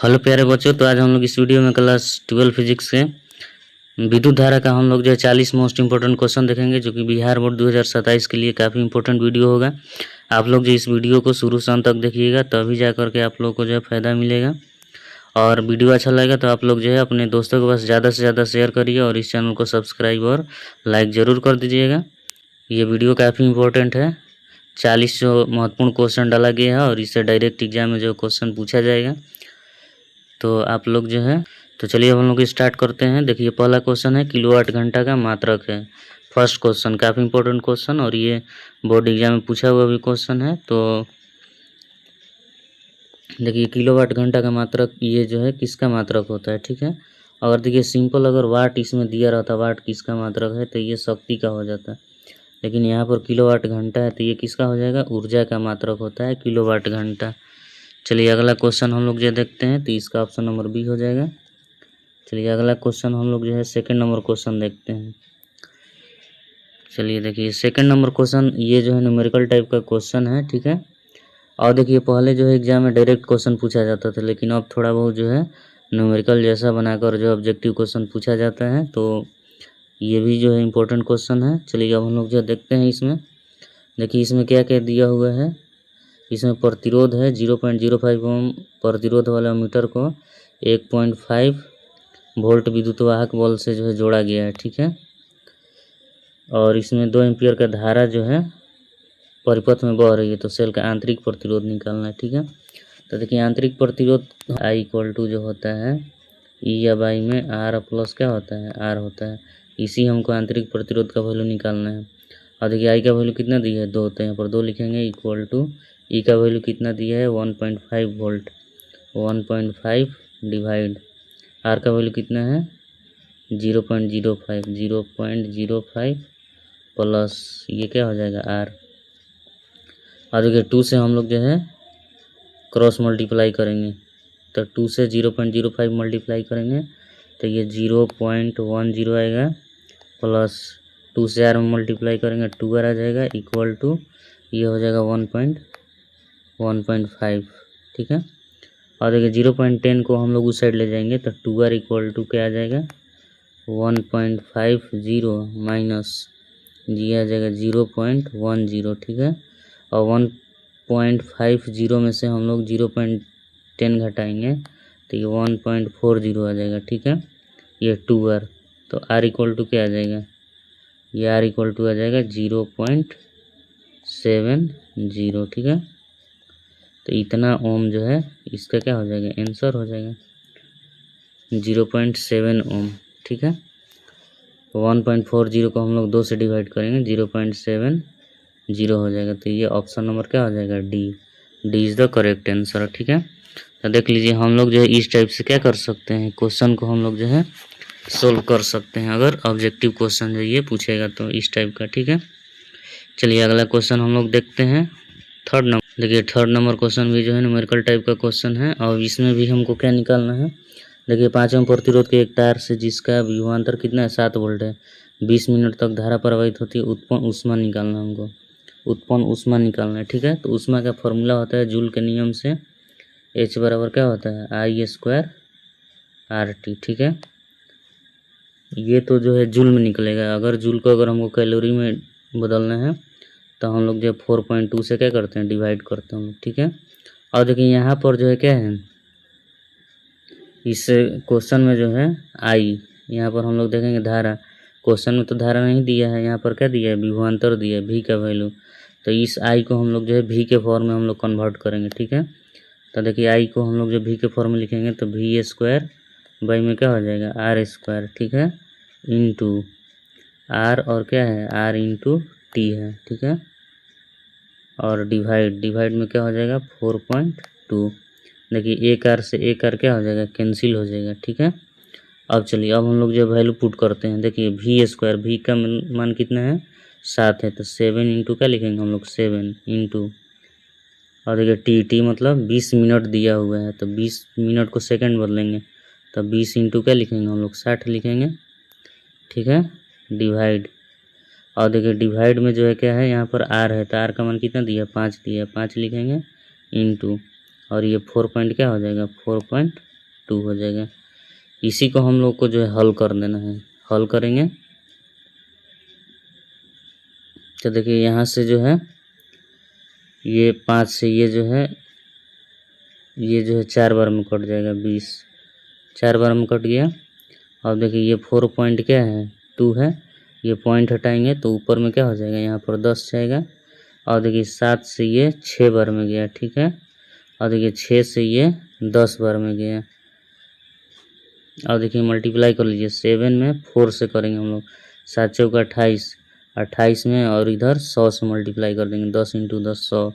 Hello प्यारे बच्चों, तो आज हम लोग इस वीडियो में क्लास 12 फिजिक्स के विद्युत धारा का हम लोग जो है 40 मोस्ट इंपॉर्टेंट क्वेश्चन देखेंगे, जो कि बिहार बोर्ड 2027 के लिए काफ़ी इंपॉर्टेंट वीडियो होगा। आप लोग जो इस वीडियो को शुरू से अंत तक देखिएगा, तभी जा करके आप लोग को जो है फ़ायदा मिलेगा। और वीडियो अच्छा लगेगा तो आप लोग जो है अपने दोस्तों के पास ज़्यादा से ज़्यादा शेयर करिए और इस चैनल को सब्सक्राइब और लाइक ज़रूर कर दीजिएगा। ये वीडियो काफ़ी इंपॉर्टेंट है। 40 जो महत्वपूर्ण क्वेश्चन डाला गया है और इससे डायरेक्ट एग्जाम में जो क्वेश्चन पूछा जाएगा, तो आप लोग जो है, तो चलिए हम लोग स्टार्ट करते हैं। देखिए पहला क्वेश्चन है किलोवाट घंटा का मात्रक है। फर्स्ट क्वेश्चन काफ़ी इंपॉर्टेंट क्वेश्चन और ये बोर्ड एग्जाम में पूछा हुआ भी क्वेश्चन है। तो देखिए किलोवाट घंटा का मात्रक ये जो है किसका मात्रक होता है, ठीक है। अगर देखिए सिंपल अगर वाट इसमें दिया रहता, वाट किसका मात्रक है, तो ये शक्ति का हो जाता। लेकिन यहाँ पर किलोवाट घंटा है तो ये किसका हो जाएगा, ऊर्जा का मात्रक होता है किलोवाट घंटा। चलिए अगला क्वेश्चन हम लोग जो देखते हैं, तो इसका ऑप्शन नंबर बी हो जाएगा। चलिए अगला क्वेश्चन हम लोग जो है सेकंड नंबर क्वेश्चन देखते हैं। चलिए देखिए सेकंड नंबर क्वेश्चन ये जो है न्यूमेरिकल टाइप का क्वेश्चन है, ठीक है। और देखिए पहले जो है एग्जाम में डायरेक्ट क्वेश्चन पूछा जाता था, लेकिन अब थोड़ा बहुत जो है न्यूमेरिकल जैसा बनाकर जो ऑब्जेक्टिव क्वेश्चन पूछा जाता है। तो ये भी जो है इम्पोर्टेंट क्वेश्चन है। चलिए अब हम लोग जो देखते हैं इसमें। देखिए इसमें क्या क्या दिया हुआ है। इसमें प्रतिरोध है 0.05 ओम। प्रतिरोध वाला मीटर को 1.5 वोल्ट विद्युत वाहक बल से जो है जोड़ा गया है, ठीक है। और इसमें 2 एम्पियर का धारा जो है परिपथ में बह रही है, तो सेल का आंतरिक प्रतिरोध निकालना है, ठीक है। तो देखिए आंतरिक प्रतिरोध I इक्वल टू जो होता है E या बाई में R प्लस क्या होता है, R होता है। इसी हमको आंतरिक प्रतिरोध का वैल्यू निकालना है। और देखिए I का वैल्यू कितना दिया है, 2, तो यहाँ पर 2 लिखेंगे इक्वल टू E का वैल्यू कितना दिया है 1.5 वोल्ट। 1.5 डिवाइड R का वैल्यू कितना है 0.05 प्लस ये क्या हो जाएगा R। और देखिए 2 से हम लोग जो है क्रॉस मल्टीप्लाई करेंगे, तो 2 से 0.05 मल्टीप्लाई करेंगे तो ये 0.10 आएगा, प्लस 2 से R में मल्टीप्लाई करेंगे 2R आ जाएगा, इक्वल टू ये हो जाएगा 1.5, ठीक है। और देखिए 0.10 को हम लोग उस साइड ले जाएंगे तो 2R इक्वल टू क्या आ जाएगा 1.50 माइनस ये आ जाएगा 0.10, ठीक है। और 1.50 में से हम लोग 0.10 घटाएंगे तो ये 1.40 आ जाएगा, ठीक है। ये 2R, तो R इक्वल टू क्या आ जाएगा, ये R इक्वल टू आ जाएगा 0.70, ठीक है। तो इतना ओम जो है इसका क्या हो जाएगा, आंसर हो जाएगा 0.7 ओम, ठीक है। 1.40 को हम लोग 2 से डिवाइड करेंगे 0.70 हो जाएगा। तो ये ऑप्शन नंबर क्या हो जाएगा, D is the correct answer, ठीक है। तो देख लीजिए हम लोग जो है इस टाइप से क्या कर सकते हैं, क्वेश्चन को हम लोग जो है सोल्व कर सकते हैं अगर ऑब्जेक्टिव क्वेश्चन जो ये पूछेगा तो इस टाइप का, ठीक है। चलिए अगला क्वेश्चन हम लोग देखते हैं थर्ड नंबर। देखिए थर्ड नंबर क्वेश्चन भी जो है न्यूमेरिकल टाइप का क्वेश्चन है और इसमें भी हमको क्या निकालना है। देखिए 5 ओम प्रतिरोध के एक तार से जिसका विभवांतर कितना है 7 वोल्ट है, 20 मिनट तक धारा प्रवाहित होती है। उत्पन्न ऊष्मा निकालना हमको, उत्पन्न ऊष्मा निकालना है, ठीक है। तो ऊष्मा का फॉर्मूला होता है जूल के नियम से H बराबर क्या होता है I² RT, ठीक है। ये तो जो है जूल में निकलेगा। अगर जूल को अगर हमको कैलोरी में बदलना है तो हम लोग जो 4.2 से क्या करते हैं, डिवाइड करते हैं हम लोग, ठीक है। और देखिए यहाँ पर जो है क्या है, इस क्वेश्चन में जो है I, यहाँ पर हम लोग देखेंगे धारा। क्वेश्चन में तो धारा नहीं दिया है, यहाँ पर क्या दिया है, विभवांतर दिया है, V का वैल्यू। तो इस I को हम लोग जो है V के फॉर्म में हम लोग कन्वर्ट करेंगे, ठीक है। तो देखिए I को हम लोग जो V के फॉर्म में लिखेंगे तो V² बाई में क्या हो जाएगा R², ठीक है, इंटू R और क्या है R इंटू T है, ठीक है। और डिवाइड में क्या हो जाएगा 4.2। देखिए एक R से एक R क्या हो जाएगा, कैंसिल हो जाएगा, ठीक है। अब चलिए अब हम लोग जो वैल्यू पुट करते हैं। देखिए V², V का मान कितना है 7 है, तो 7 इंटू क्या लिखेंगे हम लोग 7 इंटू, और देखिए T मतलब 20 मिनट दिया हुआ है, तो 20 मिनट को सेकंड बदलेंगे तो 20 इंटू क्या लिखेंगे हम लोग 60 लिखेंगे, ठीक है, डिवाइड। और देखिए डिवाइड में जो है क्या है, यहाँ पर R है तो R का मान कितना दिया 5 दिया, 5 लिखेंगे इंटू, और ये 4 पॉइंट क्या हो जाएगा 2 हो जाएगा। इसी को हम लोग को जो है हल कर देना है। हल करेंगे तो देखिए यहाँ से जो है ये 5 से ये जो है 4 बार में कट जाएगा, 20 4 बार में कट गया। अब देखिए ये 4 पॉइंट क्या है 2 है, ये पॉइंट हटाएंगे तो ऊपर में क्या हो जाएगा, यहाँ पर 10 जाएगा। और देखिए 7 से ये 6 बार में गया, ठीक है। और देखिए 6 से ये 10 बार में गया। और देखिए मल्टीप्लाई कर लीजिए, 7 में 4 से करेंगे हम लोग, 7 चौका 28, 28 में और इधर 100 से मल्टीप्लाई कर देंगे, 10 × 10 100,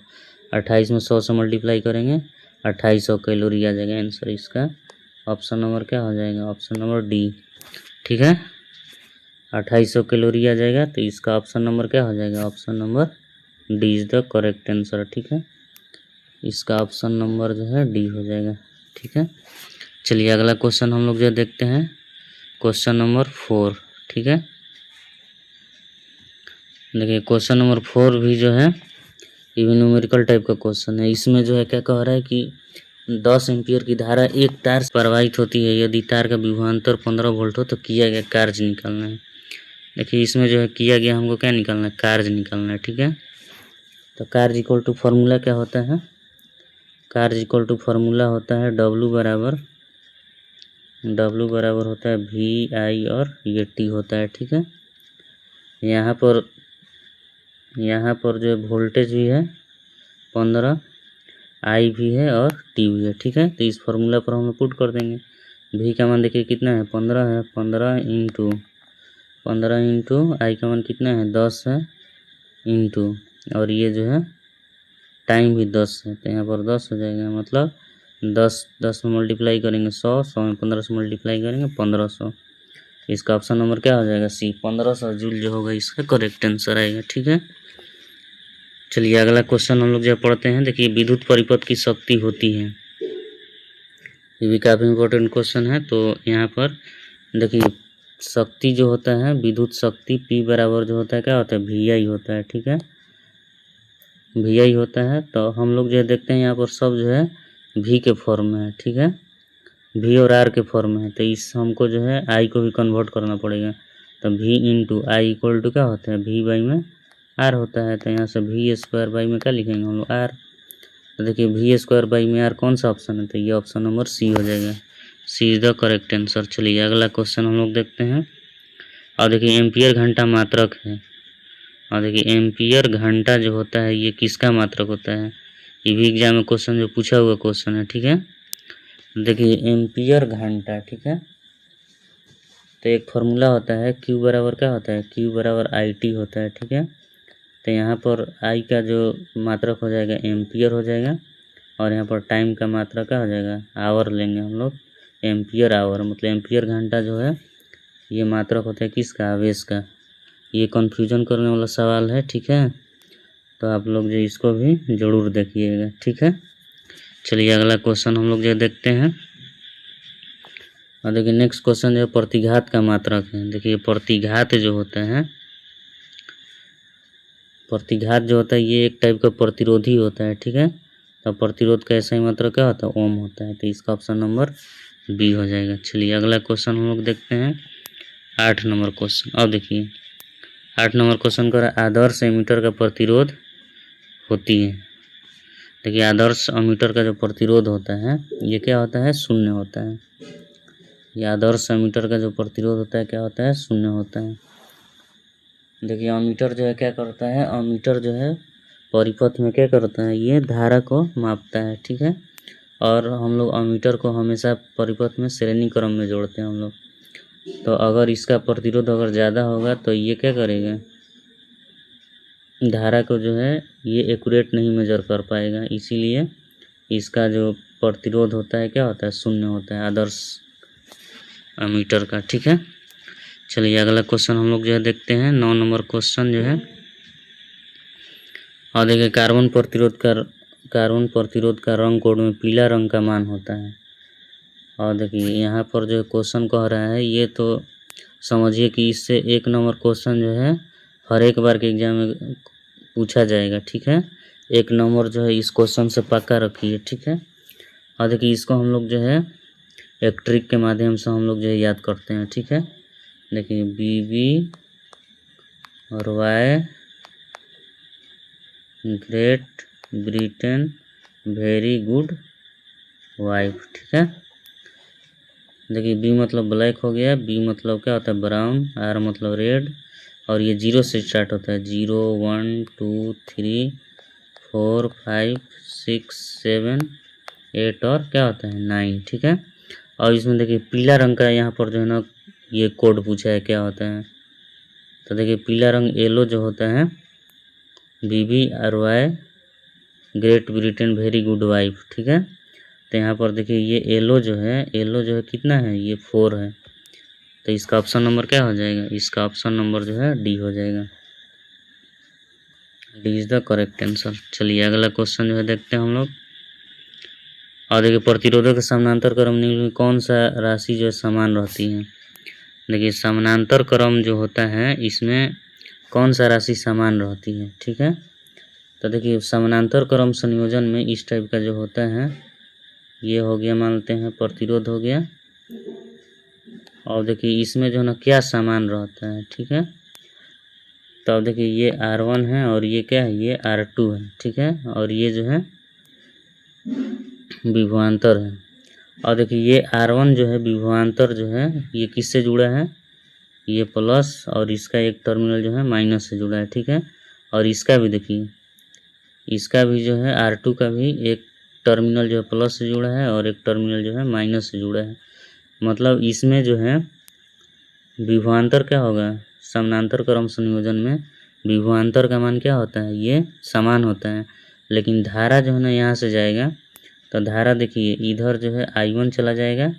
28 में 100 से मल्टीप्लाई करेंगे 2800 कैलोरी आ जाएगा आंसर इसका। ऑप्शन नंबर क्या हो जाएगा, ऑप्शन नंबर डी, ठीक है। 2800 कैलोरी आ जाएगा तो इसका ऑप्शन नंबर क्या हो जाएगा, option number D is the correct answer, ठीक है। इसका ऑप्शन नंबर जो है डी हो जाएगा, ठीक है। चलिए अगला क्वेश्चन हम लोग जो देखते हैं, क्वेश्चन नंबर 4, ठीक है। देखिए क्वेश्चन नंबर 4 भी जो है ये भी न्यूमेरिकल टाइप का क्वेश्चन है। इसमें जो है क्या कह रहा है कि 10 एम्पियर की धारा एक तार से प्रवाहित होती है, यदि तार का विभवांतर 15 वोल्ट हो तो किया गया कार्य निकालना है। देखिए इसमें जो है किया गया हमको क्या निकालना है, कार्य निकालना है, ठीक है। तो कार्य इक्वल टू फार्मूला क्या होता है, कार्य इक्वल टू फार्मूला होता है W बराबर होता है VI और ये T होता है, ठीक है। यहाँ पर जो वोल्टेज भी है 15, I भी है और T भी है, ठीक है। तो इस फार्मूला पर हम पुट कर देंगे। V का मान देखिए कितना है, 15 है, 15 इंटू I का मान कितना है 10 है, इंटू और ये जो है टाइम भी 10 है तो यहाँ पर 10 हो जाएगा। मतलब 10 में मल्टीप्लाई करेंगे 100 में 15 से मल्टीप्लाई करेंगे 1500। इसका ऑप्शन नंबर क्या हो जाएगा, सी, 1500 जूल जो होगा इसका करेक्ट आंसर आएगा, ठीक है। चलिए अगला क्वेश्चन हम लोग जो पढ़ते हैं। देखिए विद्युत परिपथ की शक्ति होती है, ये भी काफ़ी इम्पोर्टेंट क्वेश्चन है। तो यहाँ पर देखिए शक्ति जो होता है विद्युत शक्ति P बराबर जो होता है क्या होता है, VI होता है, ठीक है। VI होता है तो हम लोग जो देखते हैं यहाँ पर सब जो है V के फॉर्म में है, ठीक है। V और R के फॉर्म में है तो इस हमको जो है I को भी कन्वर्ट करना पड़ेगा। तो V into I equal to क्या होता है, V बाई में R होता है। तो यहाँ से V² बाई में क्या लिखेंगे हम लोग, R। तो देखिए V² बाई में R कौन सा ऑप्शन है, तो ये ऑप्शन नंबर सी हो जाएगा, सी इज़ द करेक्ट आंसर। चलिए अगला क्वेश्चन हम लोग देखते हैं। और देखिए एम्पियर घंटा मात्रक है। और देखिए एम्पियर घंटा जो होता है ये किसका मात्रक होता है, ये भी एग्जाम में क्वेश्चन जो पूछा हुआ क्वेश्चन है, ठीक है। देखिए एम्पियर घंटा, ठीक है। तो एक फार्मूला होता है Q बराबर क्या होता है, Q बराबर IT होता है, ठीक है। तो यहाँ पर I का जो मात्रक हो जाएगा एम्पियर हो जाएगा और यहाँ पर टाइम का मात्रक क्या हो जाएगा, आवर लेंगे हम लोग, एम्पियर आवर। मतलब एम्पियर घंटा जो है ये मात्रक होता है किसका, आवेश का। ये कन्फ्यूजन करने वाला सवाल है, ठीक है। तो आप लोग जो इसको भी ज़रूर देखिएगा, ठीक है। चलिए अगला क्वेश्चन हम लोग जो देखते हैं। और देखिए नेक्स्ट क्वेश्चन जो प्रतिघात का मात्रक है। देखिए प्रतिघात जो होता है, प्रतिघात जो होता है ये एक टाइप का प्रतिरोधी होता है, ठीक है। तो प्रतिरोध का ऐसा ही मात्रक क्या होता है, ओम होता है। तो इसका ऑप्शन नंबर बी हो जाएगा। चलिए अगला क्वेश्चन हम लोग देखते हैं, 8 नंबर क्वेश्चन। अब देखिए 8 नंबर क्वेश्चन का आदर्श एमीटर का प्रतिरोध होती है। देखिए आदर्श एमीटर का जो प्रतिरोध होता है ये क्या होता है, शून्य होता है। ये आदर्श एमीटर का जो प्रतिरोध होता है क्या होता है, शून्य होता है। देखिए एमीटर जो है क्या करता है, एमीटर जो है परिपथ में क्या करता है, ये धारा को मापता है, ठीक है। और हम लोग एमीटर को हमेशा परिपथ में श्रेणी क्रम में जोड़ते हैं हम लोग। तो अगर इसका प्रतिरोध अगर ज़्यादा होगा तो ये क्या करेगा, धारा को जो है ये एक्यूरेट नहीं मेजर कर पाएगा, इसीलिए इसका जो प्रतिरोध होता है क्या होता है, शून्य होता है आदर्श एमीटर का, ठीक है। चलिए अगला क्वेश्चन हम लोग जो है देखते हैं, 9 नंबर क्वेश्चन जो है। और देखिए कार्बन प्रतिरोध का रंग कोड में पीला रंग का मान होता है। और देखिए यहाँ पर जो क्वेश्चन कह रहा है ये तो समझिए कि इससे 1 नंबर क्वेश्चन जो है हर एक बार के एग्जाम में पूछा जाएगा, ठीक है। 1 नंबर जो है इस क्वेश्चन से पक्का रखिए, ठीक है। और देखिए इसको हम लोग जो है एक ट्रिक के माध्यम से हम लोग जो है याद करते हैं, ठीक है। देखिए बीबी और Y Great Britain very good wife, ठीक है। देखिए बी मतलब ब्लैक हो गया, बी मतलब क्या होता है ब्राउन, आर मतलब रेड, और ये 0 से स्टार्ट होता है, 0 1 2 3 4 5 6 7 8 और क्या होता है 9, ठीक है। और इसमें देखिए पीला रंग का यहाँ पर जो है ना ये कोड पूछा है क्या होता है। तो देखिए पीला रंग येलो जो होता है, बीबी और Y Great Britain very good wife, ठीक है। तो यहाँ पर देखिए ये येलो जो है कितना है, ये 4 है। तो इसका ऑप्शन नंबर क्या हो जाएगा, इसका ऑप्शन नंबर जो है डी हो जाएगा। D is the correct answer. चलिए अगला क्वेश्चन जो है देखते हैं हम लोग। और देखिए प्रतिरोधक के समानांतर क्रम में कौन सा राशि जो है समान रहती है। देखिए समानांतर क्रम जो होता है इसमें कौन सा राशि समान रहती है, ठीक है। तो देखिए समानांतर क्रम संयोजन में इस टाइप का जो होता है, ये हो गया मान लेते हैं प्रतिरोध हो गया, और देखिए इसमें जो है ना क्या समान रहता है, ठीक है। तो अब देखिए ये R1 है और ये क्या है, ये R2 है, ठीक है। और ये जो है विभवांतर है। और देखिए ये R1 जो है विभवांतर जो है ये किससे जुड़ा है, ये प्लस, और इसका एक टर्मिनल जो है माइनस से जुड़ा है, ठीक है। और इसका भी देखिए, इसका भी जो है R2 का भी एक टर्मिनल जो है प्लस से जुड़ा है और एक टर्मिनल जो है माइनस से जुड़ा है। मतलब इसमें जो है विभवांतर क्या होगा, समानांतर क्रम संयोजन में विभवांतर का मान क्या होता है, ये समान होता है। लेकिन धारा जो है ना यहाँ से जाएगा, तो धारा देखिए इधर जो है I1 चला जाएगा,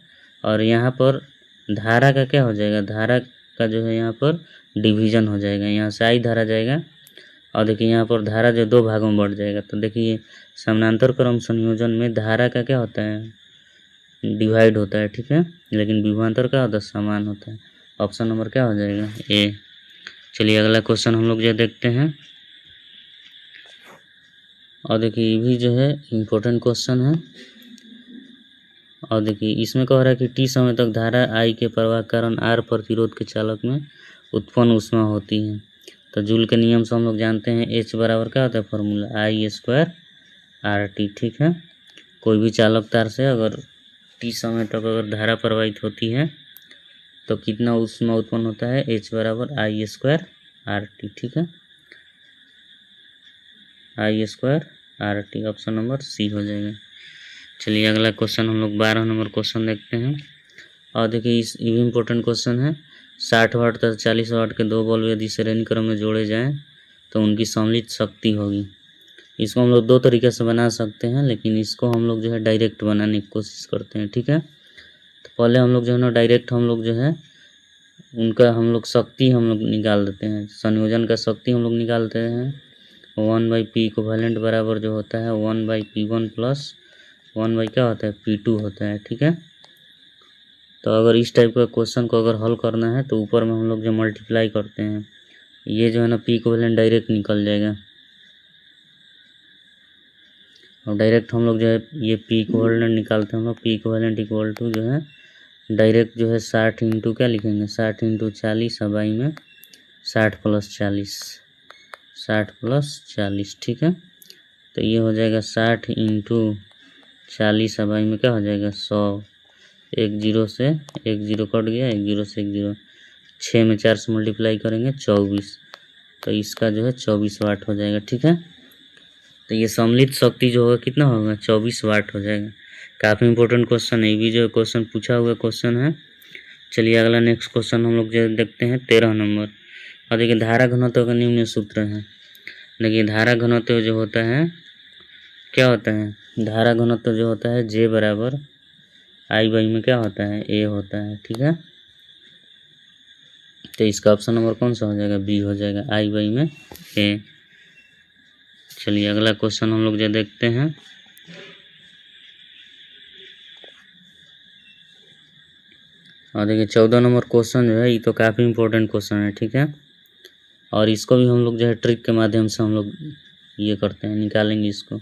और यहाँ पर धारा का क्या हो जाएगा, धारा का जो है यहाँ पर डिवीजन हो जाएगा, यहाँ से I धारा जाएगा, और देखिए यहाँ पर धारा जो 2 भागों में बढ़ जाएगा। तो देखिए समानांतर क्रम संयोजन में धारा का क्या होता है, डिवाइड होता है, ठीक है। लेकिन विभवांतर का होता है, समान होता है। ऑप्शन नंबर क्या हो जाएगा, ए। चलिए अगला क्वेश्चन हम लोग जो देखते हैं। और देखिए ये भी जो है इम्पोर्टेंट क्वेश्चन है। और देखिए इसमें कह रहा है कि टी समय तक धारा I के प्रवाह के कारण R प्रतिरोध के चालक में उत्पन्न ऊष्मा होती है। तो जूल के नियम से हम लोग जानते हैं H बराबर क्या होता है फॉर्मूला, I² RT, ठीक है। कोई भी चालक तार से अगर टी समय तक अगर धारा प्रवाहित होती है तो कितना ऊष्मा उत्पन्न होता है, H बराबर I² RT, ठीक है। I² RT, option number C हो जाएगा। चलिए अगला क्वेश्चन हम लोग 12 नंबर क्वेश्चन देखते हैं। और देखिए ये भी इम्पोर्टेंट क्वेश्चन है। 60 वाट तथा 40 वाट के 2 बल्ब यदि श्रेणी क्रम में जोड़े जाएं तो उनकी सम्मिलित शक्ति होगी। इसको हम लोग 2 तरीके से बना सकते हैं, लेकिन इसको हम लोग जो है डायरेक्ट बनाने की कोशिश करते हैं, ठीक है। तो पहले हम लोग जो है ना डायरेक्ट हम लोग जो है उनका हम लोग शक्ति हम लोग निकाल देते हैं, संयोजन का शक्ति हम लोग निकालते हैं। 1/P इक्विवेलेंट बराबर जो होता है 1/P1 प्लस 1/ क्या होता है P2 होता है, ठीक है। तो अगर इस टाइप का क्वेश्चन को अगर हल करना है तो ऊपर में हम लोग जो मल्टीप्लाई करते हैं, ये जो है ना P इक्विवेलेंट डायरेक्ट निकल जाएगा, और डायरेक्ट हम लोग जो है ये P इक्विवेलेंट निकालते हैं हम लोग। P इक्विवेलेंट इक्वल टू जो है डायरेक्ट जो है 60 इंटू क्या लिखेंगे, 60 इंटू 40 अब आई में 60 प्लस 40, 60 प्लस 40, ठीक है। तो ये हो जाएगा 60 इंटू 40 अब आई में क्या हो जाएगा 100, 1 0 से 1 0 कट गया, 1 0 से 1 0, 6 में 4 से मल्टीप्लाई करेंगे 24, तो इसका जो है 24 वाट हो जाएगा, ठीक है। तो ये सम्मिलित शक्ति जो होगा कितना होगा 24 वाट हो जाएगा। काफ़ी इंपॉर्टेंट क्वेश्चन है, ये भी जो क्वेश्चन पूछा हुआ क्वेश्चन है। चलिए अगला नेक्स्ट क्वेश्चन हम लोग जो देखते हैं 13 नंबर। और देखिए धारा घनत्व का निम्न सूत्र है। देखिए धारा घनत्व जो होता है क्या होता है, धारा घनत्व जो होता है J बराबर I/, में क्या होता है A होता है, ठीक है। तो इसका ऑप्शन नंबर कौन सा हो जाएगा, बी हो जाएगा, I/, में A। चलिए अगला क्वेश्चन हम लोग जो देखते हैं। और देखिए 14 नंबर क्वेश्चन जो है ये तो काफ़ी इंपॉर्टेंट क्वेश्चन है, ठीक है। और इसको भी हम लोग जो है ट्रिक के माध्यम से हम लोग ये करते हैं, निकालेंगे इसको।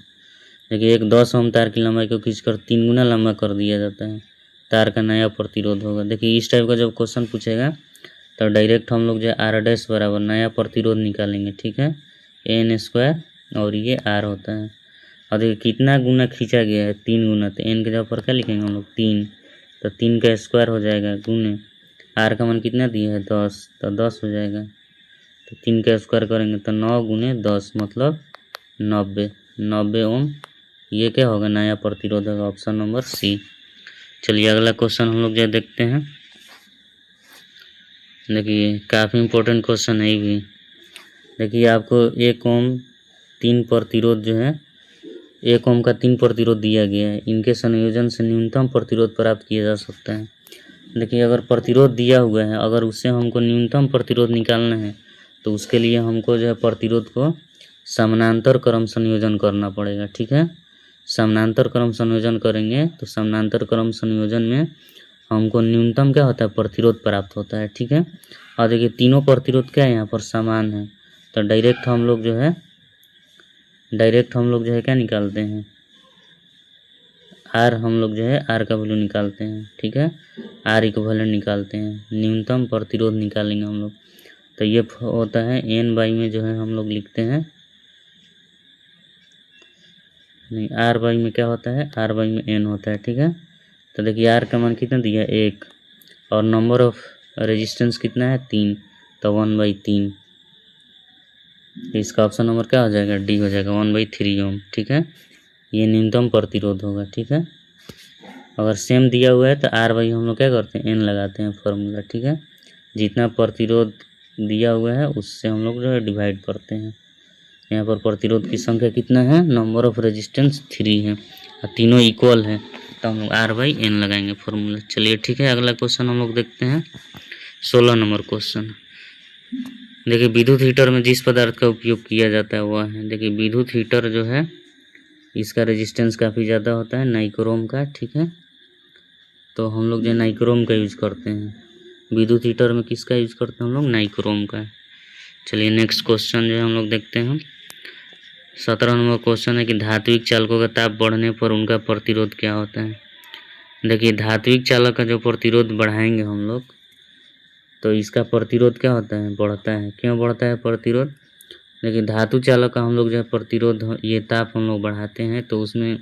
देखिए एक 10 ओम तार की लंबाई को खींचकर 3 गुना लंबा कर दिया जाता है तार का नया प्रतिरोध होगा। देखिए इस टाइप का जब क्वेश्चन पूछेगा तो डायरेक्ट हम लोग जो आर डैश बराबर नया प्रतिरोध निकालेंगे, ठीक है, एन स्क्वायर और ये आर होता है। और देखिए कितना गुना खींचा गया है, 3 गुना, तो एन के जगह पर क्या लिखेंगे हम लोग 3, तो 3 का स्क्वायर हो जाएगा गुने आर का मान कितना दिया है 10, तो 10 हो जाएगा। तो 3 का स्क्वायर करेंगे तो 9 गुने 10 मतलब 90 ओम। ये क्या होगा, नया प्रतिरोध होगा, ऑप्शन नंबर सी। चलिए अगला क्वेश्चन हम लोग जो देखते हैं। देखिए काफ़ी इम्पोर्टेंट क्वेश्चन है ये भी। देखिए आपको 1 ओम 3 प्रतिरोध जो है, 1 ओम का 3 प्रतिरोध दिया गया है, इनके संयोजन से न्यूनतम प्रतिरोध प्राप्त किया जा सकता है। देखिए अगर प्रतिरोध दिया हुआ है, अगर उससे हमको न्यूनतम प्रतिरोध निकालना है तो उसके लिए हमको जो है प्रतिरोध को समानांतर क्रम संयोजन करना पड़ेगा, ठीक है। समानांतर क्रम संयोजन करेंगे तो समानांतर क्रम संयोजन में हमको न्यूनतम क्या होता है, प्रतिरोध प्राप्त होता है, ठीक है। और देखिए तीनों प्रतिरोध क्या है यहाँ पर समान है, तो डायरेक्ट हम लोग जो है क्या निकालते हैं, आर, हम लोग जो है आर का वैल्यू निकालते हैं, ठीक है, आर इक्विवेलेंट निकालते हैं, न्यूनतम प्रतिरोध निकालेंगे हम लोग। तो ये होता है एन बाई में जो है हम लोग लिखते हैं, नहीं आर बाई में क्या होता है, आर बाई में एन होता है, ठीक है। तो देखिए आर का मान कितना दिया है 1 और नंबर ऑफ रेजिस्टेंस कितना है 3, तो 1/3। इसका ऑप्शन नंबर क्या हो जाएगा, डी हो जाएगा, 1/3 ओम, ठीक है। ये न्यूनतम प्रतिरोध होगा, ठीक है। अगर सेम दिया हुआ है तो आर बाई हम लोग क्या करते हैं, एन लगाते हैं फॉर्मूला, ठीक है। जितना प्रतिरोध दिया हुआ है उससे हम लोग जो है डिवाइड करते हैं। यहाँ पर प्रतिरोध की संख्या कितना है, नंबर ऑफ रेजिस्टेंस 3 है और तीनों इक्वल है, तो हम लोग आर बाई एन लगाएंगे फॉर्मूला। चलिए ठीक है, अगला क्वेश्चन हम लोग देखते हैं, 16 नंबर क्वेश्चन। देखिए विद्युत हीटर में जिस पदार्थ का उपयोग किया जाता है वह है, देखिए विद्युत हीटर जो है इसका रेजिस्टेंस काफ़ी ज़्यादा होता है, नाइक्रोम का, ठीक है। तो हम लोग जो नाइक्रोम का यूज़ करते हैं, विद्युत हीटर में किसका यूज़ करते हैं हम लोग, नाइक्रोम का। चलिए नेक्स्ट क्वेश्चन जो है हम लोग देखते हैं, 17 नंबर क्वेश्चन है कि धात्विक चालकों का ताप बढ़ने पर उनका प्रतिरोध क्या होता है। देखिए धात्विक चालक का जो प्रतिरोध बढ़ाएंगे हम लोग तो इसका प्रतिरोध क्या होता है, बढ़ता है। क्यों बढ़ता है प्रतिरोध, देखिए धातु चालक का हम लोग जो है प्रतिरोध, ये ताप हम लोग बढ़ाते हैं तो उसमें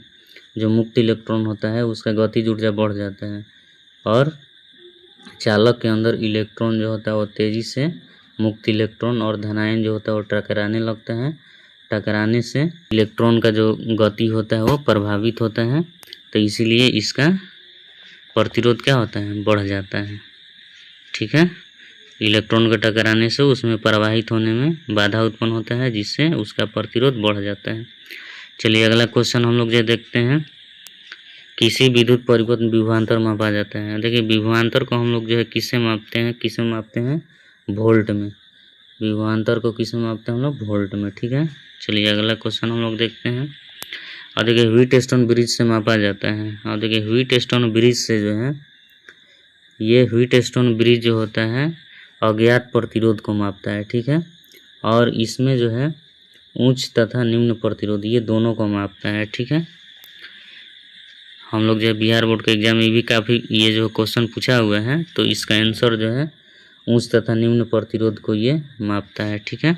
जो मुक्त इलेक्ट्रॉन होता है उसका गतिज ऊर्जा बढ़ जाता है और चालक के अंदर इलेक्ट्रॉन जो होता है वो तेज़ी से, मुक्त इलेक्ट्रॉन और धनायन जो होता है वो टकराने लगता है। टकराने से इलेक्ट्रॉन का जो गति होता है वो प्रभावित होता है, तो इसीलिए इसका प्रतिरोध क्या होता है, बढ़ जाता है, ठीक है। इलेक्ट्रॉन के टकराने से उसमें प्रवाहित होने में बाधा उत्पन्न होता है जिससे उसका प्रतिरोध बढ़ जाता है। चलिए अगला क्वेश्चन हम लोग जो देखते हैं, किसी विद्युत परिपथ में विभवांतर मापा जाता है। देखिए विभवांतर को हम लोग जो है किससे मापते हैं, वोल्ट में। विभवांतर को किससे मापते हैं हम लोग, वोल्ट में, ठीक है। चलिए अगला क्वेश्चन हम लोग देखते हैं, और देखिए व्हीटस्टोन ब्रिज से मापा जाता है। और देखिए व्हीटस्टोन ब्रिज से जो है, ये व्हीटस्टोन ब्रिज जो होता है अज्ञात प्रतिरोध को मापता है, ठीक है। और इसमें जो है उच्च तथा निम्न प्रतिरोध, ये दोनों को मापता है, ठीक है। हम लोग जो है बिहार बोर्ड के एग्जाम में भी काफ़ी ये जो क्वेश्चन पूछा हुआ है, तो इसका आंसर जो है उच्च तथा निम्न प्रतिरोध को ये मापता है, ठीक है।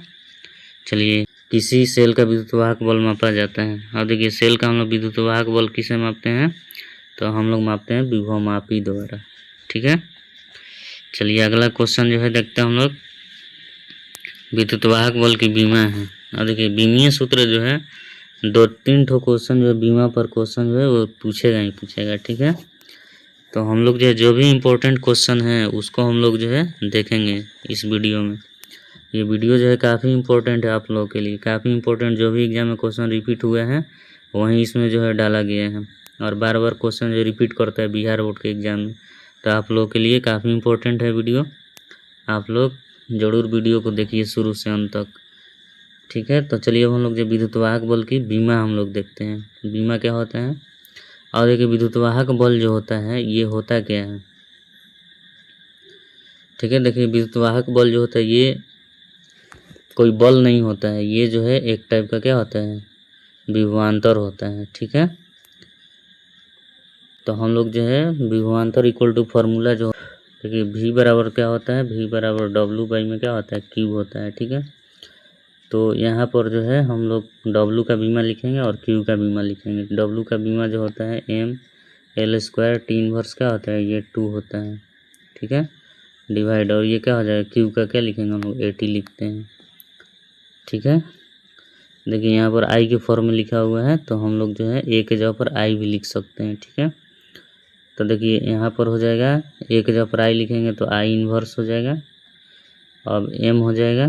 चलिए किसी सेल का विद्युतवाहक बल मापा जाता है। और देखिए सेल का हम लोग विद्युतवाहक बल किसे मापते हैं, तो हम लोग मापते हैं विभवमापी द्वारा, ठीक है। चलिए अगला क्वेश्चन जो है देखते हैं हम लोग, विद्युतवाहक बल की बीमा है। और देखिए बीमीय सूत्र जो है 2-3 ठो क्वेश्चन जो है बीमा पर क्वेश्चन जो है वो पूछेगा ही पूछेगा, ठीक है। तो हम लोग जो भी इम्पोर्टेंट क्वेश्चन है उसको हम लोग जो है देखेंगे इस वीडियो में। ये वीडियो जो है काफ़ी इम्पोर्टेंट है आप लोगों के लिए, काफ़ी इम्पोर्टेंट, जो भी एग्जाम में क्वेश्चन रिपीट हुआ है वहीं इसमें जो है डाला गया है और बार बार क्वेश्चन जो रिपीट करता है बिहार बोर्ड के एग्ज़ाम में, तो आप लोगों के लिए काफ़ी इम्पोर्टेंट है वीडियो। आप लोग ज़रूर वीडियो को देखिए शुरू से अंत तक, ठीक है। तो चलिए अब हम लोग जो विद्युतवाहक बल की बीमा हम लोग देखते हैं, बीमा क्या होता है। और देखिए विद्युतवाहक बल जो होता है ये होता क्या है, ठीक है। देखिए विद्युतवाहक बल जो होता है ये कोई बल नहीं होता है, ये जो है एक टाइप का क्या होता है, विभवांतर होता है, ठीक है। तो हम लोग जो है विभवांतर इक्वल टू फार्मूला जो देखिए V बराबर क्या होता है, V बराबर W बाई में क्या होता है, क्यूब होता है। ठीक है, तो यहाँ पर जो है हम लोग W का बीमा लिखेंगे और Q का बीमा लिखेंगे। W का बीमा जो होता है ml² T इनवर्स क्या होता है, ये 2 होता है। ठीक है, डिवाइड, और ये क्या हो जाएगा, Q का क्या लिखेंगे हम लोग 80 लिखते हैं। ठीक है, देखिए यहाँ पर I के फॉर्म में लिखा हुआ है, तो हम लोग जो है A के जगह पर I भी लिख सकते हैं। ठीक है, तो देखिए यहाँ पर हो जाएगा A के जगह पर I लिखेंगे तो I इन्वर्स हो जाएगा, अब M हो जाएगा।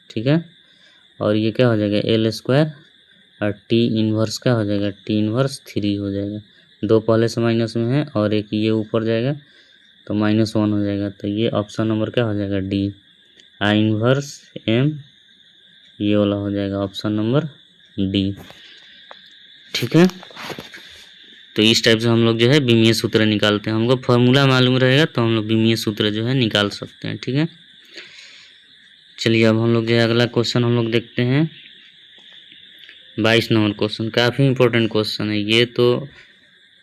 ठीक है, और ये क्या हो जाएगा L² और T इन्वर्स क्या हो जाएगा, T इन्वर्स 3 हो जाएगा। 2 पहले से माइनस में है और एक ये ऊपर जाएगा तो -1 हो जाएगा। तो ये ऑप्शन नंबर क्या हो जाएगा, D, I इन्वर्स M, ये वाला हो जाएगा ऑप्शन नंबर D। ठीक है, तो इस टाइप से हम लोग जो है विमीय सूत्र निकालते हैं। हमको फॉर्मूला मालूम रहेगा तो हम लोग विमीय सूत्र जो है निकाल सकते हैं। ठीक है, चलिए अब हम लोग जो है अगला क्वेश्चन हम लोग देखते हैं। 22 नंबर क्वेश्चन काफ़ी इंपॉर्टेंट क्वेश्चन है, ये तो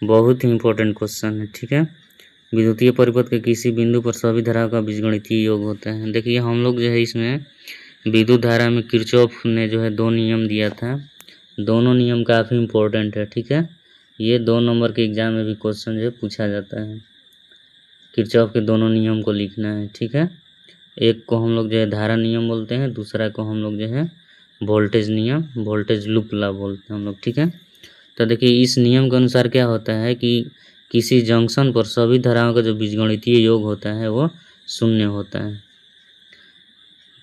बहुत ही इंपॉर्टेंट क्वेश्चन है। ठीक है, विद्युतीय परिपथ के किसी बिंदु पर सभी धाराओं का बीजगणितीय योग होता है। देखिए हम लोग जो है इसमें विद्युत धारा में किरचॉफ ने जो है 2 नियम दिया था, दोनों नियम काफ़ी इंपॉर्टेंट है। ठीक है, ये 2 नंबर के एग्जाम में भी क्वेश्चन जो है पूछा जाता है, किरचॉफ के दोनों नियम को लिखना है। ठीक है, एक को हम लोग जो है धारा नियम बोलते हैं, दूसरा को हम लोग जो है वोल्टेज नियम, वोल्टेज लूप लॉ बोलते हैं हम लोग। ठीक है, तो देखिए इस नियम के अनुसार क्या होता है कि किसी जंक्शन पर सभी धाराओं का जो बीजगणितीय योग होता है वो 0 होता है।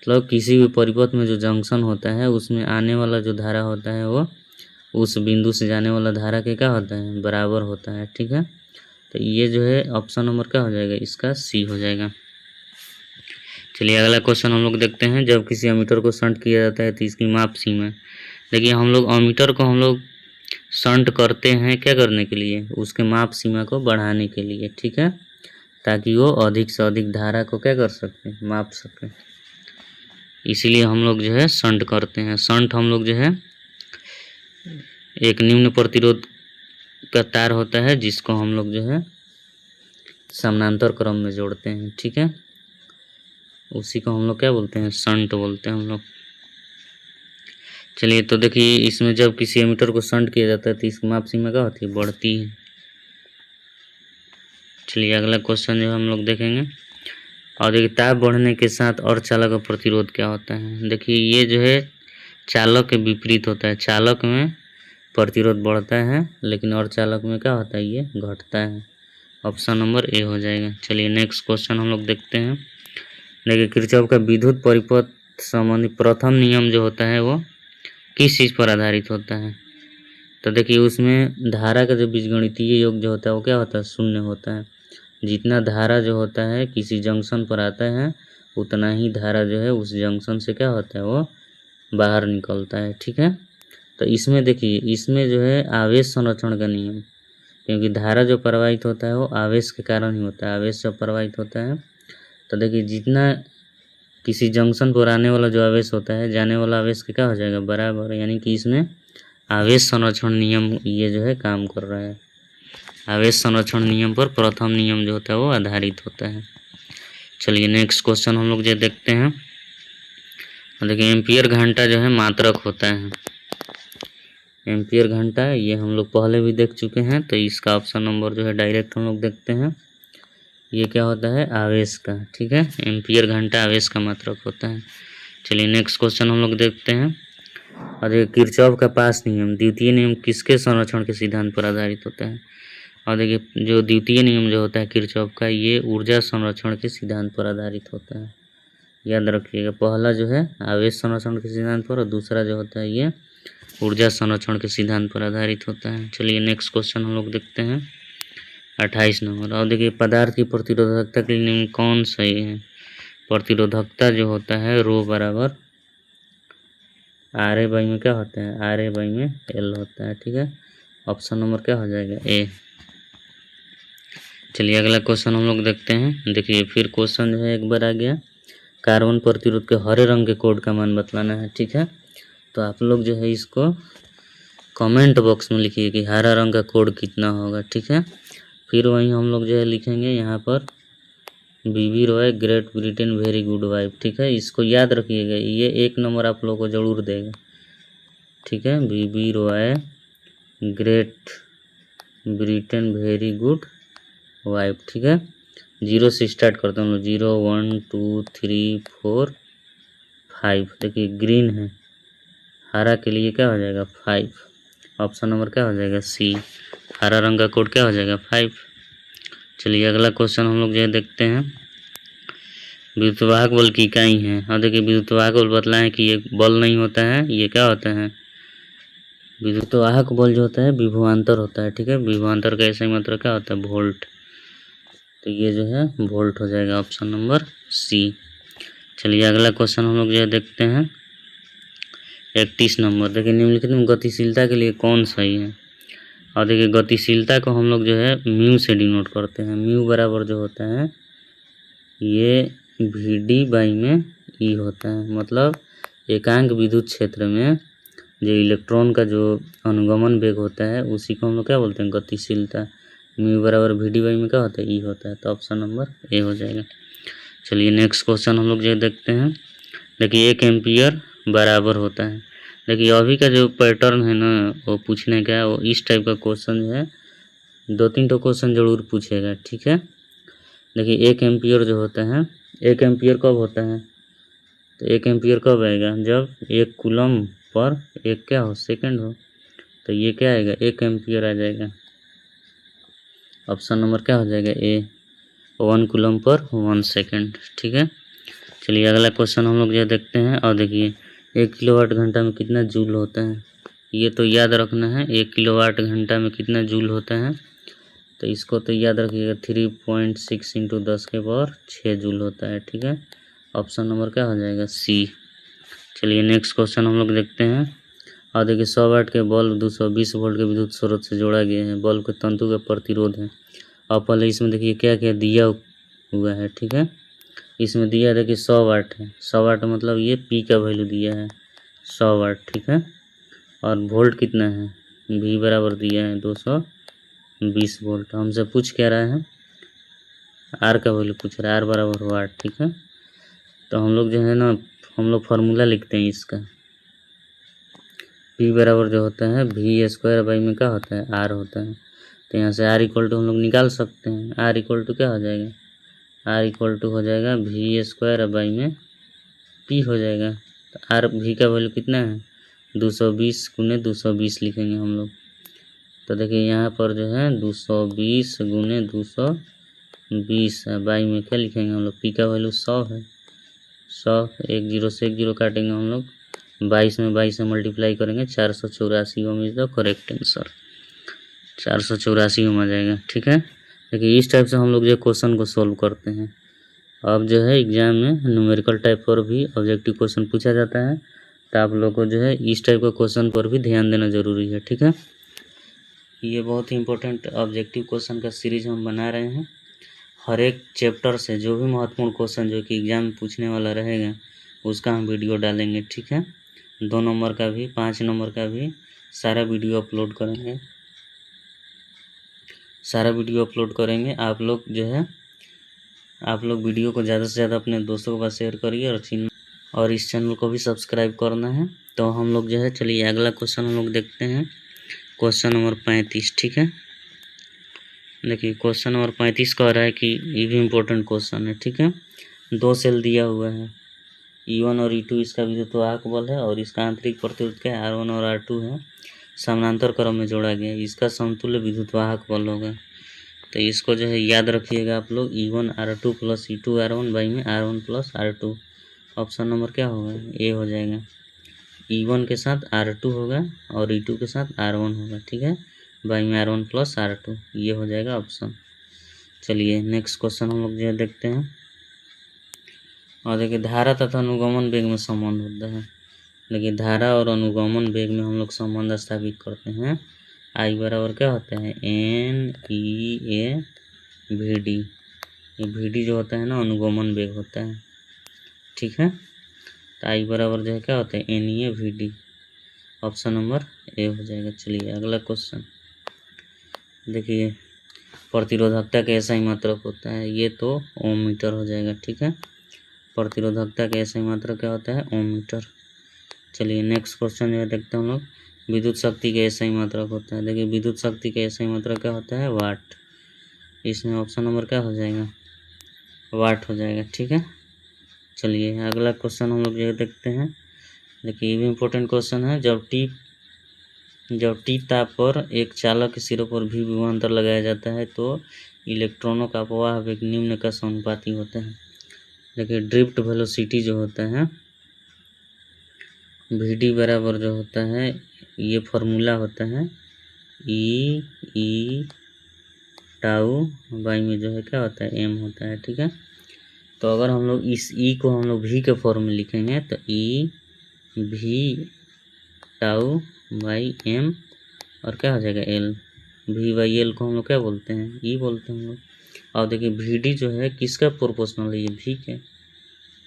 मतलब किसी भी परिपथ में जो जंक्शन होता है उसमें आने वाला जो धारा होता है वो उस बिंदु से जाने वाला धारा के क्या होता है, बराबर होता है। ठीक है, तो ये जो है ऑप्शन नंबर क्या हो जाएगा, इसका C हो जाएगा। चलिए अगला क्वेश्चन हम लोग देखते हैं। जब किसी अमीटर को शंट किया जाता है तो इसकी माप सीमा। देखिए हम लोग अमीटर को हम लोग शंट करते हैं क्या करने के लिए, उसके माप सीमा को बढ़ाने के लिए। ठीक है, ताकि वो अधिक से अधिक धारा को क्या कर सकें, माप सकें, इसीलिए हम लोग जो है शंट करते हैं। शंट हम लोग जो है एक निम्न प्रतिरोध का तार होता है जिसको हम लोग जो है समानांतर क्रम में जोड़ते हैं। ठीक है, उसी को हम लोग क्या बोलते हैं, शंट बोलते हैं हम लोग। चलिए तो देखिए इसमें जब किसी एमीटर को शंट किया जाता है तो इसकी माप सीमा क्या होती है, बढ़ती है। चलिए अगला क्वेश्चन जो हम लोग देखेंगे। और देखिए ताप बढ़ने के साथ और चालक का प्रतिरोध क्या होता है। देखिए ये जो है चालक के विपरीत होता है, चालक में प्रतिरोध बढ़ता है लेकिन और चालक में क्या होता है, ये घटता है। ऑप्शन नंबर A हो जाएगा। चलिए नेक्स्ट क्वेश्चन हम लोग देखते हैं। देखिए किरचॉफ का विद्युत परिपथ संबंधी प्रथम नियम जो होता है वो किस चीज़ पर आधारित होता है। तो देखिए उसमें धारा का जो बीजगणितीय योग जो होता है वो क्या होता है, 0 होता है। जितना धारा जो होता है किसी जंक्शन पर आता है उतना ही धारा जो है उस जंक्शन से क्या होता है, वो बाहर निकलता है। ठीक है, तो इसमें देखिए इसमें जो है आवेश संरक्षण का नियम, क्योंकि धारा जो प्रवाहित होता है वो आवेश के कारण ही होता है, आवेश जब प्रवाहित होता है तो देखिए जितना किसी जंक्शन पर आने वाला जो आवेश होता है जाने वाला आवेश के क्या हो जाएगा, बराबर। यानी कि इसमें आवेश संरक्षण नियम ये जो है काम कर रहा है। आवेश संरक्षण नियम पर प्रथम नियम जो होता है वो आधारित होता है। चलिए नेक्स्ट क्वेश्चन हम लोग जो देखते हैं। देखिए एम्पियर घंटा जो है मात्रक होता है। एम्पियर घंटा ये हम लोग पहले भी देख चुके हैं, तो इसका ऑप्शन नंबर जो है डायरेक्ट हम लोग देखते हैं। ये क्या होता है, आवेश का। ठीक है, एम्पियर घंटा आवेश का मात्रक होता है। चलिए नेक्स्ट क्वेश्चन हम लोग देखते हैं। और ये किरचॉफ का पास नियम, द्वितीय नियम किसके संरक्षण के सिद्धांत पर आधारित होता है। और देखिए जो द्वितीय नियम जो होता है किरचॉफ का, ये ऊर्जा संरक्षण के सिद्धांत पर आधारित होता है। याद रखिएगा, पहला जो है आवेश संरक्षण के सिद्धांत पर और दूसरा जो होता है ये ऊर्जा संरक्षण के सिद्धांत पर आधारित होता है। चलिए नेक्स्ट क्वेश्चन हम लोग देखते हैं 28 नंबर। और देखिए पदार्थ की प्रतिरोधकता के लिए नियम कौन सही है। प्रतिरोधकता जो होता है रो बराबर RA बाई में क्या होता है, RA बाई में L होता है। ठीक है, ऑप्शन नंबर क्या हो जाएगा, A। चलिए अगला क्वेश्चन हम लोग देखते हैं। देखिए फिर क्वेश्चन जो है एक बार आ गया, कार्बन प्रतिरोध के हरे रंग के कोड का मान बतलाना है। ठीक है, तो आप लोग जो है इसको कमेंट बॉक्स में लिखिए कि हरा रंग का कोड कितना होगा। ठीक है, फिर वहीं हम लोग जो है लिखेंगे यहाँ पर BB Roy Great Britain very good wife, ठीक है। इसको याद रखिएगा, ये 1 नंबर आप लोगों को ज़रूर देगा, ठीक है। BB Roy Great Britain very good wife, ठीक है। 0 से स्टार्ट करते हैं हम लोग, 0 1 2 3 4 5। देखिए ग्रीन है, हरा के लिए क्या हो जाएगा 5। ऑप्शन नंबर क्या हो जाएगा सी, हरा रंग का कोड क्या हो जाएगा 5। चलिए अगला क्वेश्चन हम लोग जो देखते हैं, विद्युतवाहक बल की इकाई है। और देखिए विद्युतवाहक बल बतलाएं कि ये बल नहीं होता है, ये क्या होता है, विद्युतवाहक बल जो होता है विभवांतर होता है, ठीक है। विभवांतर का ऐसा ही मतलब क्या होता है वोल्ट, तो ये जो है वोल्ट हो जाएगा ऑप्शन नंबर सी। चलिए अगला क्वेश्चन हम लोग जो देखते हैं 31 नंबर। देखिए निम्नलिखित में गतिशीलता के लिए कौन सही है। और देखिए गतिशीलता को हम लोग जो है म्यू से डिनोट करते हैं। म्यू बराबर जो होता है ये VD बाई में ई होता है, मतलब एकांक विद्युत क्षेत्र में जो इलेक्ट्रॉन का जो अनुगमन वेग होता है उसी को हम लोग क्या बोलते हैं गतिशीलता। म्यू बराबर VD बाई में क्या होता है ई होता है, तो ऑप्शन नंबर ए हो जाएगा। चलिए नेक्स्ट क्वेश्चन हम लोग जो देखते हैं, देखिए 1 एम्पियर बराबर होता है। देखिए अभी का जो पैटर्न है ना वो पूछने का, वो इस टाइप का क्वेश्चन जो है 2-3 तो क्वेश्चन जरूर पूछेगा, ठीक है। देखिए 1 एम्पियर जो होता है, 1 एम्पियर कब होता है, तो 1 एम्पियर कब आएगा जब 1 कूलम पर 1 क्या हो सेकंड हो, तो ये क्या आएगा 1 एम्पियर आ जाएगा। ऑप्शन नंबर क्या हो जाएगा ए, 1 कूलम पर 1 सेकंड, ठीक है। चलिए अगला क्वेश्चन हम लोग जो देखते हैं, और देखिए 1 किलोवाट घंटा में कितना जूल होता है, ये तो याद रखना है। 1 किलोवाट घंटा में कितना जूल होता है, तो इसको तो याद रखिएगा 3.6 × 10⁶ जूल होता है, ठीक है। ऑप्शन नंबर क्या हो जाएगा सी। चलिए नेक्स्ट क्वेश्चन हम लोग देखते हैं, और देखिए 100 वाट के बल्ब 220 वोल्ट के विद्युत स्रोत से जोड़ा गया है। बल्ब के तंतु का प्रतिरोध है, और पहले इसमें देखिए क्या क्या दिया हुआ है, ठीक है। इसमें दिया देखिए 100 वाट है, 100 वाट मतलब ये पी का वैल्यू दिया है 100 वाट, ठीक है। और वोल्ट कितना है, V बराबर दिया है 220 वोल्ट। हमसे पूछ क्या रहा है, R का वैल्यू पूछ रहा है, R बराबर वाट, ठीक है। तो हम लोग जो है ना हम लोग फार्मूला लिखते हैं इसका, P बराबर जो होता है V² बाई में क्या होता है R होता है। तो यहाँ से R इक्वल टू हम लोग निकाल सकते हैं, R इक्वल टू क्या हो जाएगा, R इक्वल टू हो जाएगा V² बाई में P हो जाएगा। तो R V का वैल्यू कितना है 220 × 220 लिखेंगे हम लोग। तो देखिए यहाँ पर जो है 220 × 220 बाई में क्या लिखेंगे हम लोग, P का वैल्यू 100 है, 100 1 0 से 1 0 काटेंगे हम लोग, 22 में 22 से मल्टीप्लाई करेंगे 484 ओम इज द करेक्ट आंसर, 484 ओम आ जाएगा, ठीक है। देखिए इस टाइप से हम लोग जो क्वेश्चन को सोल्व करते हैं। अब जो है एग्जाम में न्यूमेरिकल टाइप पर भी ऑब्जेक्टिव क्वेश्चन पूछा जाता है, तो आप लोग को जो है इस टाइप का क्वेश्चन पर भी ध्यान देना जरूरी है, ठीक है। ये बहुत ही इंपॉर्टेंट ऑब्जेक्टिव क्वेश्चन का सीरीज हम बना रहे हैं। हर एक चैप्टर से जो भी महत्वपूर्ण क्वेश्चन जो कि एग्जाम में पूछने वाला रहेगा उसका हम वीडियो डालेंगे, ठीक है। 2 नंबर का भी 5 नंबर का भी सारा वीडियो अपलोड करेंगे, सारा वीडियो अपलोड करेंगे। आप लोग जो है आप लोग वीडियो को ज़्यादा से ज़्यादा अपने दोस्तों के पास शेयर करिए, और इस चैनल को भी सब्सक्राइब करना है। तो हम लोग जो है चलिए अगला क्वेश्चन हम लोग देखते हैं, क्वेश्चन नंबर 35, ठीक है। देखिए क्वेश्चन नंबर 35 कह रहा है कि ये भी इम्पोर्टेंट क्वेश्चन है, ठीक है। 2 सेल दिया हुआ है, E1 और E2 इसका विद्युतवाहक बल है, और इसका आंतरिक प्रतिरोध क्या है R1 और R2 है, समानांतर क्रम में जोड़ा गया है, इसका समतुल्य विद्युतवाहक बल होगा। तो इसको जो है याद रखिएगा आप लोग, E1 R2 + E2 R1 by में R1 + R2। ऑप्शन नंबर क्या होगा ए हो जाएगा। E1 के साथ R2 होगा और E2 के साथ R1 होगा, ठीक है, बाई में R1 + R2, ये हो जाएगा ऑप्शन। चलिए नेक्स्ट क्वेश्चन हम लोग जो देखते हैं, और देखिए धारा तथा अनुगमन वेग में संबंध होता है। देखिए धारा और अनुगमन वेग में हम लोग संबंध स्थापित करते हैं। I बराबर क्या होता है NEA VD, ये VD जो होता है ना अनुगमन वेग होता है, ठीक है। तो I बराबर जो है क्या होता है NEA VD, option number A हो जाएगा। चलिए अगला क्वेश्चन देखिए प्रतिरोधकता का ऐसा ही मात्रक होता है, ये तो ओम मीटर हो जाएगा। ठीक है, प्रतिरोधकता का ऐसा ही मात्रक क्या होता है, ओम मीटर। चलिए नेक्स्ट क्वेश्चन जो है देखते हैं हम लोग। विद्युत शक्ति का ऐसा ही मात्रक होता है। देखिए विद्युत शक्ति का ऐसा ही मात्रक क्या होता है, वाट। इसमें ऑप्शन नंबर क्या हो जाएगा, वाट हो जाएगा। ठीक है, चलिए अगला क्वेश्चन हम लोग जो देखते हैं। देखिए ये भी इम्पोर्टेंट क्वेश्चन है। जब टी ताप पर एक चालक के सिरों पर भी विभवांतर लगाया जाता है तो इलेक्ट्रॉनों का अपवाह वेग निम्न का समानुपाती होता है। देखिए ड्रिफ्ट वेलोसिटी जो होता है वी बराबर जो होता है, ये फॉर्मूला होता है ई टाउ बाई में जो है क्या होता है, एम होता है। ठीक है, तो अगर हम लोग इस ई को हम लोग वी के फॉर्म में लिखेंगे तो E V tau by M और क्या हो जाएगा, एल। वी बाई एल को हम लोग क्या बोलते हैं, ई बोलते हैं हम लोग। और देखिए वी डी जो है किसका प्रोपोर्शनल है, ये वी के।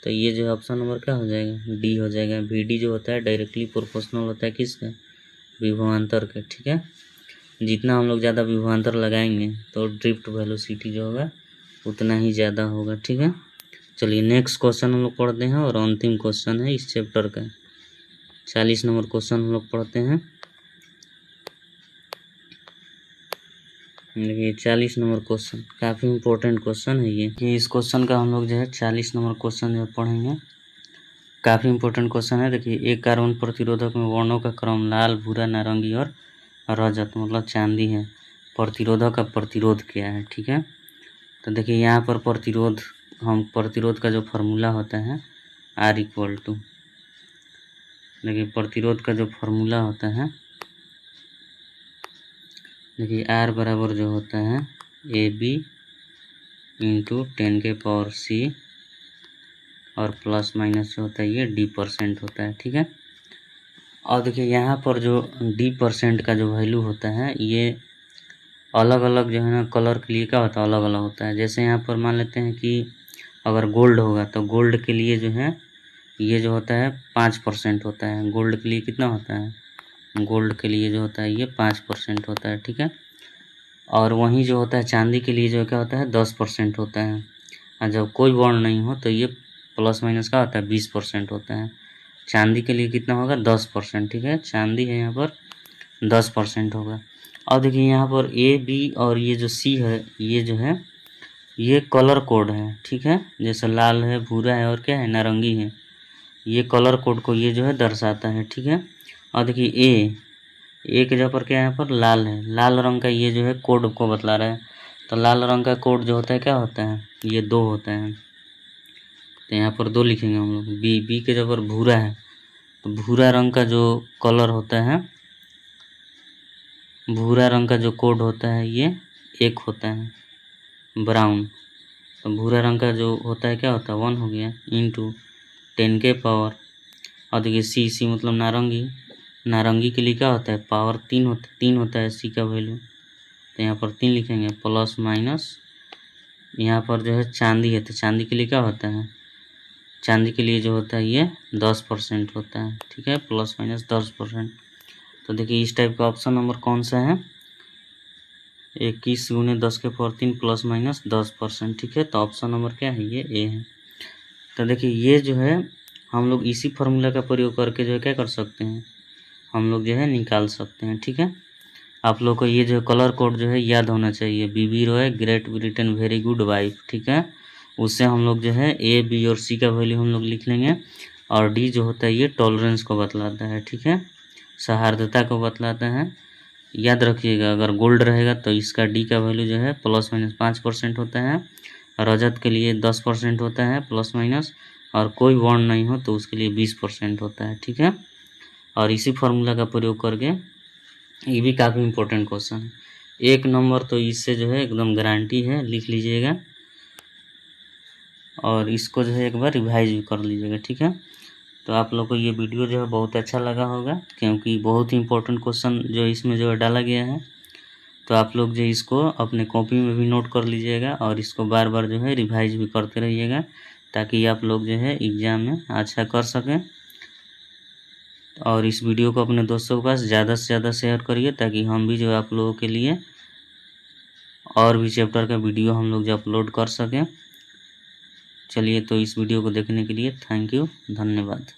तो ये जो ऑप्शन नंबर क्या हो जाएगा, डी हो जाएगा। वी डी जो होता है डायरेक्टली प्रोपोर्शनल होता है किसका, विभवांतर के। ठीक है, जितना हम लोग ज़्यादा विभवांतर लगाएंगे तो ड्रिफ्ट वेलोसिटी जो होगा उतना ही ज़्यादा होगा। ठीक है, चलिए नेक्स्ट क्वेश्चन हम लोग पढ़ते हैं और अंतिम क्वेश्चन है इस चैप्टर का। 40 नंबर क्वेश्चन हम लोग पढ़ते हैं। देखिए 40 नंबर क्वेश्चन काफ़ी इम्पोर्टेंट क्वेश्चन है ये, कि इस क्वेश्चन का हम लोग जो है 40 नंबर क्वेश्चन जो पढ़ेंगे। काफ़ी इम्पोर्टेंट क्वेश्चन है। देखिए एक कार्बन प्रतिरोधक में वर्णों का क्रम लाल, भूरा, नारंगी और रजत मतलब चांदी है। प्रतिरोधक का प्रतिरोध क्या है। ठीक है, तो देखिए यहाँ पर प्रतिरोध का जो फार्मूला होता है R इक्वल टू, देखिए प्रतिरोध का जो फार्मूला होता है, देखिए R बराबर जो होता है AB इंटू 10⁻⁶ और प्लस माइनस जो होता है ये D% होता है। ठीक है, और देखिए यहाँ पर जो D% का जो वैल्यू होता है ये अलग अलग जो है ना कलर के लिए क्या होता है, अलग अलग होता है। जैसे यहाँ पर मान लेते हैं कि अगर गोल्ड होगा तो गोल्ड के लिए जो है ये जो होता है 5% होता है। गोल्ड के लिए कितना होता है, गोल्ड के लिए जो होता है ये 5% होता है। ठीक है, और वहीं जो होता है चांदी के लिए जो क्या होता है 10% होता है। और जब कोई बॉन्ड नहीं हो तो ये प्लस माइनस का होता है 20% होता है। चांदी के लिए कितना होगा 10%। ठीक है, चांदी है यहाँ पर 10% होगा। और देखिए यहाँ पर ए बी और ये जो सी है ये जो है ये कलर कोड है। ठीक है, जैसे लाल है, भूरा है और क्या है, नारंगी है। ये कलर कोड को ये जो है दर्शाता है। ठीक है, और देखिए ए के जगह पर क्या है, यहाँ पर लाल है, लाल रंग का ये जो है कोड को बतला रहा है। तो लाल रंग का कोड जो होता है क्या होता है, ये 2 होता है। तो यहाँ पर 2 लिखेंगे हम लोग। बी के जगह पर भूरा है तो भूरा रंग का जो कलर होता है, भूरा रंग का जो कोड होता है ये 1 होता है, ब्राउन। तो भूरा रंग का जो होता है क्या होता है 1 हो गया इंटू 10 के पावर। और देखिए सी मतलब नारंगी, नारंगी के लिए क्या होता है पावर 3 होता है सी का वैल्यू। तो यहाँ पर 3 लिखेंगे प्लस माइनस। यहाँ पर जो है चांदी है तो चांदी के लिए क्या होता है, चांदी के लिए जो होता है ये 10% होता है। ठीक है, प्लस माइनस 10%। तो देखिए इस टाइप का ऑप्शन नंबर कौन सा है, 21 × 10⁻³ प्लस माइनस 10%। ठीक है, तो ऑप्शन नंबर क्या है, ये ए है। तो देखिए ये जो है हम लोग इसी फार्मूला का प्रयोग करके जो है क्या कर सकते हैं, हम लोग जो है निकाल सकते हैं। ठीक है, आप लोग को ये जो कलर कोड जो है याद होना चाहिए। BB Roy Great Britain very good wife. ठीक है, उससे हम लोग जो है ए बी और सी का वैल्यू हम लोग लिख लेंगे। और डी जो होता है ये टॉलरेंस को बतलाता है। ठीक है, सौहार्दता को बतलाता है। याद रखिएगा अगर गोल्ड रहेगा तो इसका डी का वैल्यू जो है प्लस माइनस 5% होता है। रजत के लिए 10% होता है प्लस माइनस, और कोई बॉन्ड नहीं हो तो उसके लिए 20% होता है। ठीक है, और इसी फार्मूला का प्रयोग करके ये भी काफ़ी इम्पोर्टेंट क्वेश्चन है। 1 नंबर तो इससे जो है एकदम गारंटी है, लिख लीजिएगा और इसको जो है एक बार रिवाइज भी कर लीजिएगा। ठीक है, तो आप लोग को ये वीडियो जो है बहुत अच्छा लगा होगा क्योंकि बहुत ही इम्पोर्टेंट क्वेश्चन जो इसमें जो है डाला गया है। तो आप लोग जो इसको अपने कॉपी में भी नोट कर लीजिएगा और इसको बार बार जो है रिवाइज भी करते रहिएगा ताकि आप लोग जो है एग्ज़ाम में अच्छा कर सकें। और इस वीडियो को अपने दोस्तों के पास ज़्यादा से ज़्यादा शेयर करिए ताकि हम भी जो है आप लोगों के लिए और भी चैप्टर का वीडियो हम लोग जो अपलोड कर सकें। चलिए, तो इस वीडियो को देखने के लिए थैंक यू, धन्यवाद।